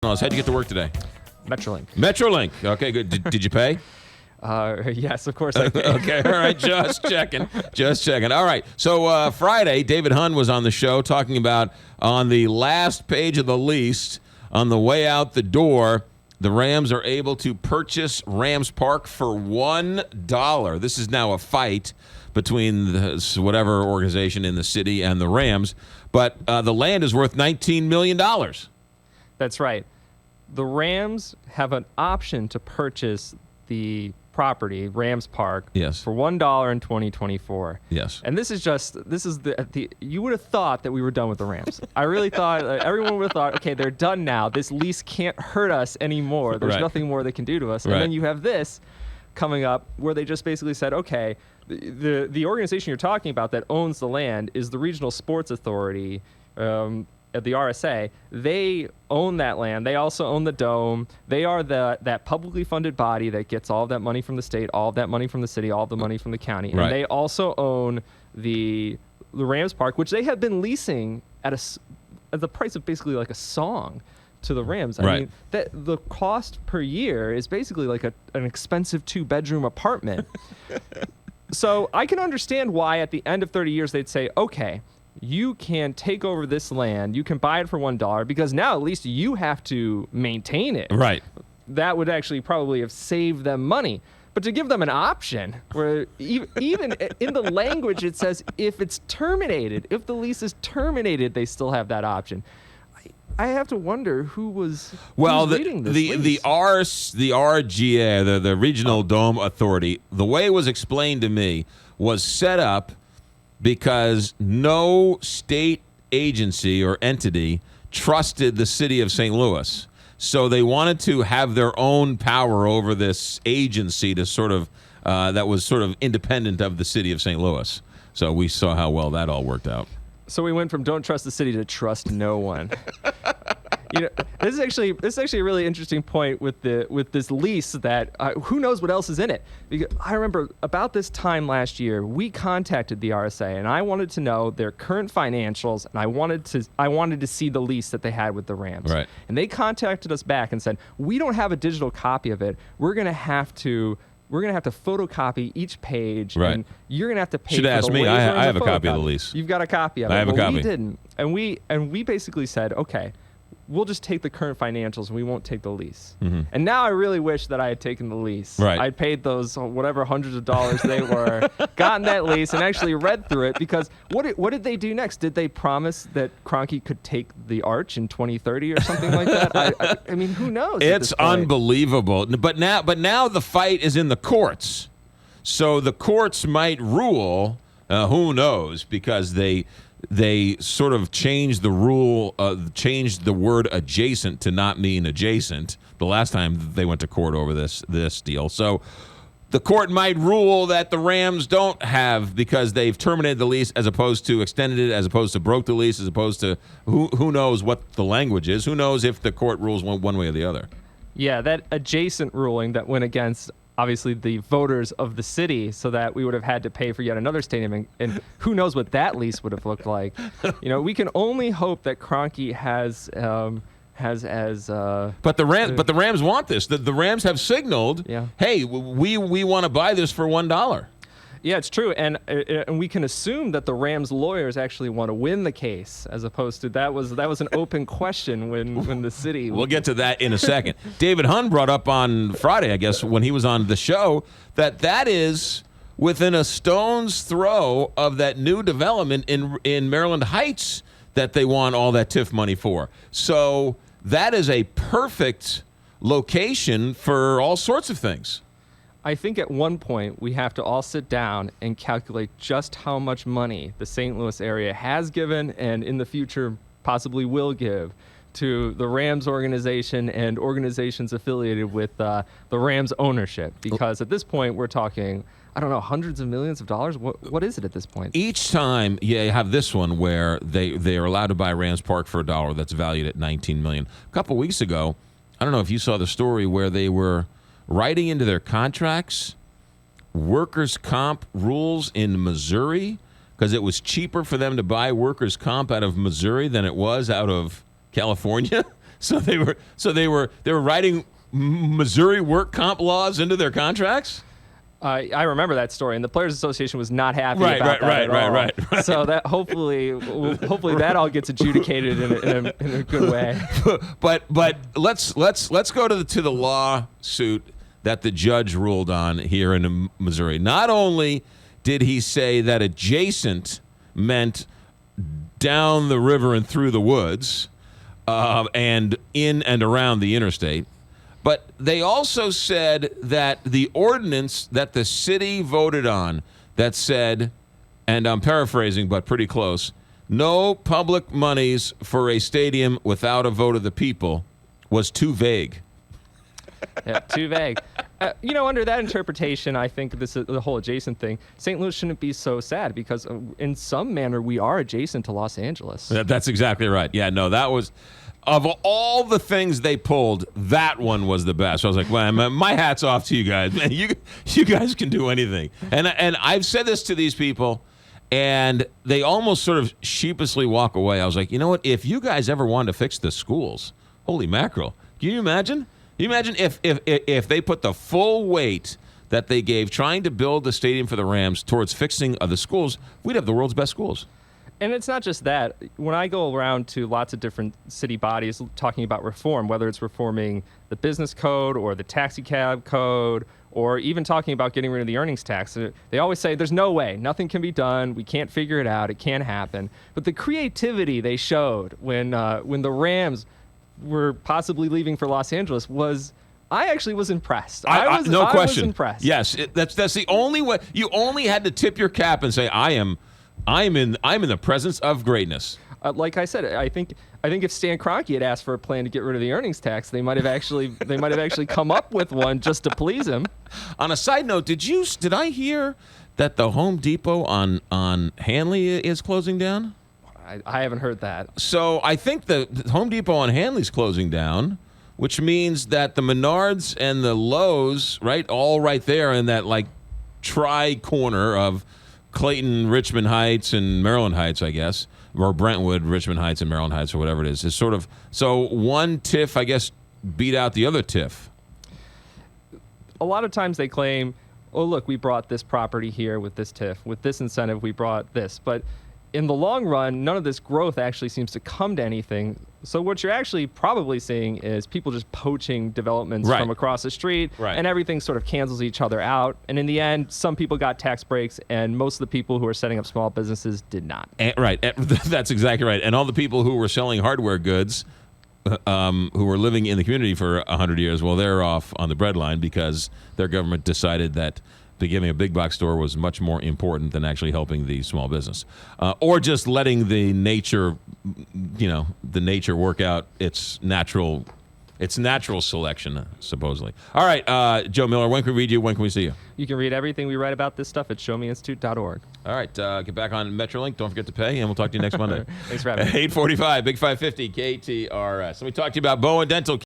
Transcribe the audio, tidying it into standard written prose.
How'd you get to work today? Metrolink. Metrolink. Okay, good. Did you pay? Yes, of course I paid. Okay, all right, just checking. Just checking. All right, so Friday, David Hunn was on the show talking about on the last page of the lease, on the way out the door, the Rams are able to purchase Rams Park for $1. This is now a fight between whatever organization in the city and the Rams, but the land is worth $19 million. That's right. The Rams have an option to purchase the property, Rams Park, Yes. for $1 in 2024. Yes. And this is the you would have thought that we were done with the Rams. I really thought, everyone would have thought, okay, they're done now. This lease can't hurt us anymore. There's Right. nothing more they can do to us. Right. And then you have this coming up where they just basically said, okay, the organization you're talking about that owns the land is the Regional Sports Authority, at the RSA. They own that land. They also own the dome. They are that publicly funded body that gets all of that money from the state, all of that money from the city, all of the money from the county. Right. And they also own the Rams Park, which they have been leasing at the price of basically like a song to the Rams. I Right. mean, the cost per year is basically like an expensive 2-bedroom apartment. So I can understand why at the end of 30 years they'd say, okay, you can take over this land, you can buy it for $1, because now at least you have to maintain it. Right. That would actually probably have saved them money. But to give them an option, where even in the language it says if it's terminated, if the lease is terminated, they still have that option. I have to wonder who's reading this lease. the RGA, the Regional Dome Authority, the way it was explained to me was set up because no state agency or entity trusted the city of St. Louis. So they wanted to have their own power over this agency to sort of that was sort of independent of the city of St. Louis. So we saw how well that all worked out. So we went from don't trust the city to trust no one. This is actually a really interesting point with this lease that who knows what else is in it. Because I remember about this time last year, we contacted the RSA and I wanted to know their current financials, and I wanted to see the lease that they had with the Rams. Right. And they contacted us back and said, we don't have a digital copy of it. We're gonna have to photocopy each page, Right. and you're gonna have to pay. Should for ask the me. waiver and I have a copy of the photocopy. lease. You've got a copy of it. I have a copy. We didn't, and we basically said, okay, we'll just take the current financials and we won't take the lease. Mm-hmm. And now I really wish that I had taken the lease. Right. I'd paid those whatever hundreds of dollars they were, gotten that lease, and actually read through it, because what did they do next? Did they promise that Kroenke could take the Arch in 2030 or something like that? I mean, who knows? It's unbelievable. But now the fight is in the courts. So the courts might rule, who knows, because they sort of changed the rule, changed the word adjacent to not mean adjacent the last time they went to court over this deal. So the court might rule that the Rams don't have, because they've terminated the lease as opposed to extended it, as opposed to broke the lease, as opposed to who knows what the language is. Who knows if the court rules one way or the other. Yeah, that adjacent ruling that went against, obviously, the voters of the city, so that we would have had to pay for yet another stadium, and who knows what that lease would have looked like. We can only hope that Kroenke has But the Rams want this. The Rams have signaled, Yeah. hey, we want to buy this for $1. Yeah, it's true, and we can assume that the Rams lawyers actually want to win the case, as opposed to that was an open question when the city. We'll get to that in a second. David Hunn brought up on Friday, I guess, when he was on the show, that is within a stone's throw of that new development in Maryland Heights that they want all that TIF money for. So that is a perfect location for all sorts of things. I think at one point we have to all sit down and calculate just how much money the St. Louis area has given and in the future possibly will give to the Rams organization and organizations affiliated with the Rams ownership. Because at this point we're talking, I don't know, hundreds of millions of dollars? What is it at this point? Each time, you have this one where they are allowed to buy Rams Park for $1 that's valued at $19 million. A couple weeks ago, I don't know if you saw the story where they were writing into their contracts workers' comp rules in Missouri because it was cheaper for them to buy workers' comp out of Missouri than it was out of California. So they were writing Missouri work comp laws into their contracts. I remember that story, and the Players Association was not happy Right, about that at all. right. So that hopefully that all gets adjudicated in a good way. But let's go to the lawsuit that the judge ruled on here in Missouri. Not only did he say that adjacent meant down the river and through the woods, and in and around the interstate, but they also said that the ordinance that the city voted on that said, and I'm paraphrasing but pretty close, no public monies for a stadium without a vote of the people, was too vague. Yeah, too vague. Under that interpretation, I think the whole adjacent thing, St. Louis shouldn't be so sad because in some manner we are adjacent to Los Angeles. That's exactly right. Yeah, no, that was, of all the things they pulled, that one was the best. I was like, well, my hat's off to you guys. Man, you guys can do anything. And I've said this to these people, and they almost sort of sheepishly walk away. I was like, you know what? If you guys ever wanted to fix the schools, holy mackerel, can you imagine? Can you imagine if they put the full weight that they gave trying to build the stadium for the Rams towards fixing the schools, we'd have the world's best schools. And it's not just that. When I go around to lots of different city bodies talking about reform, whether it's reforming the business code or the taxi cab code, or even talking about getting rid of the earnings tax, they always say there's no way, nothing can be done, we can't figure it out, it can't happen. But the creativity they showed when the Rams were possibly leaving for Los Angeles I actually was impressed. I no question. Was impressed. Yes, that's the only way. You only had to tip your cap and say, I'm in the presence of greatness. Like I said, I think if Stan Kroenke had asked for a plan to get rid of the earnings tax, they might have actually come up with one just to please him. On a side note, did I hear that the Home Depot on Hanley is closing down? I haven't heard that. So I think the Home Depot on Hanley's closing down, which means that the Menards and the Lowe's, right, all right there in that like tri-corner of Clayton, Richmond Heights, and Maryland Heights, I guess, or Brentwood, Richmond Heights, and Maryland Heights, or whatever it is sort of, so one TIF, I guess, beat out the other TIF. A lot of times they claim, oh, look, we brought this property here with this TIF. With this incentive, we brought this. But in the long run, none of this growth actually seems to come to anything. So what you're actually probably seeing is people just poaching developments from across the street, and everything sort of cancels each other out. And in the end, some people got tax breaks, and most of the people who are setting up small businesses did not. That's exactly right. And all the people who were selling hardware goods, who were living in the community for 100 years, well, they're off on the breadline because their government decided that giving a big box store was much more important than actually helping the small business, or just letting the nature work out its natural selection, supposedly. All right, Joe Miller, when can we read you? When can we see you? You can read everything we write about this stuff at showmeinstitute.org. All right, get back on Metrolink. Don't forget to pay, and we'll talk to you next Monday. Thanks for having me. 8:45, Big 550, KTRS. Let me talk to you about Bowen Dental